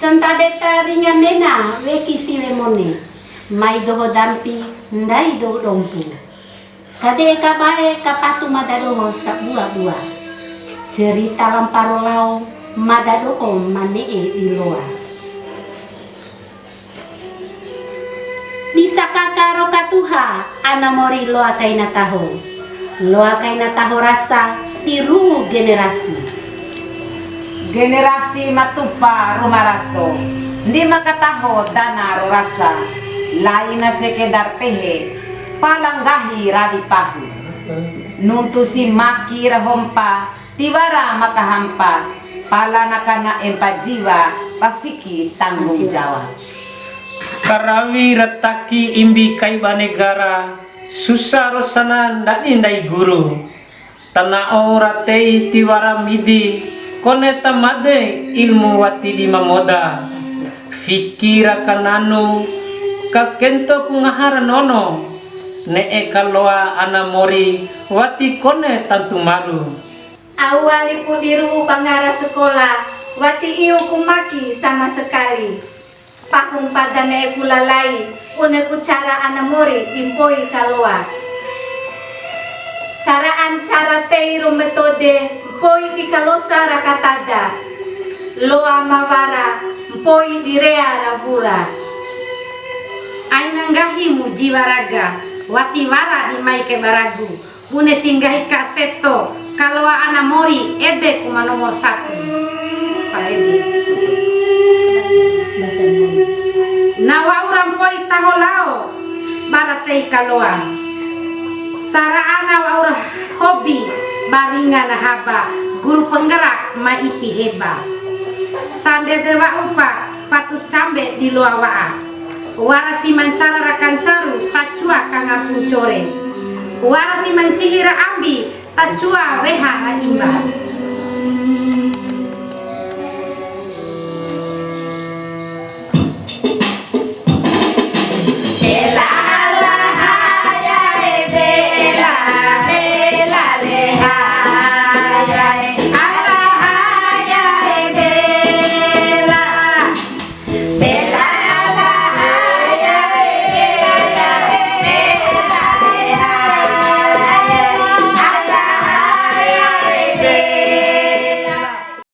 Sentadeta ringa mena weki siwe mone. Mai doho dampi ndai do rompu. Kade kabae kapatu madadoho sa buah-buah. Cerita lamparo lau madadoho manee iloa. Bisa kakaro katuha anamori loa kaina taho. Loa kaina taho rasa diru generasi. Generasi matupa rumaraso ndi makataho dana rasa lain na sekedar pehe palanggahi rabi pahu nuntu si maki rahompa tiwara makahampa pala nakana empat jiwa pafiki tanggung jawab karawi retaki imbi kaiba negara susah rosana ndai guru tanah ora tei tiwara midi koneta made ilmu wati di mamoda fikira kananu kakento kungahara nono ne kaloa anamori wati kone tantu maru awali pudiru pangara sekolah wati iu kumaki sama sekali pahung padane kulalai une kucara anamori impoi kaloa saraan cara teiru metode poi di kalosa rakatada loa mawara poi di rea ravura Ainanggahimu jiwa raga wati wara di mai ke baragu bune singgahi kaseto kalau anamori ede kuma nomor 1 Pak Edi nawa urang poi taholao baratei kaloa saraana wa urah hobi baringa na haba guru penggerak maipi heba sande dewa umpa patu cambe di luar waa warasi mancara rakan caru tacua kangampung core warasi mancihira ambi tacua weha imba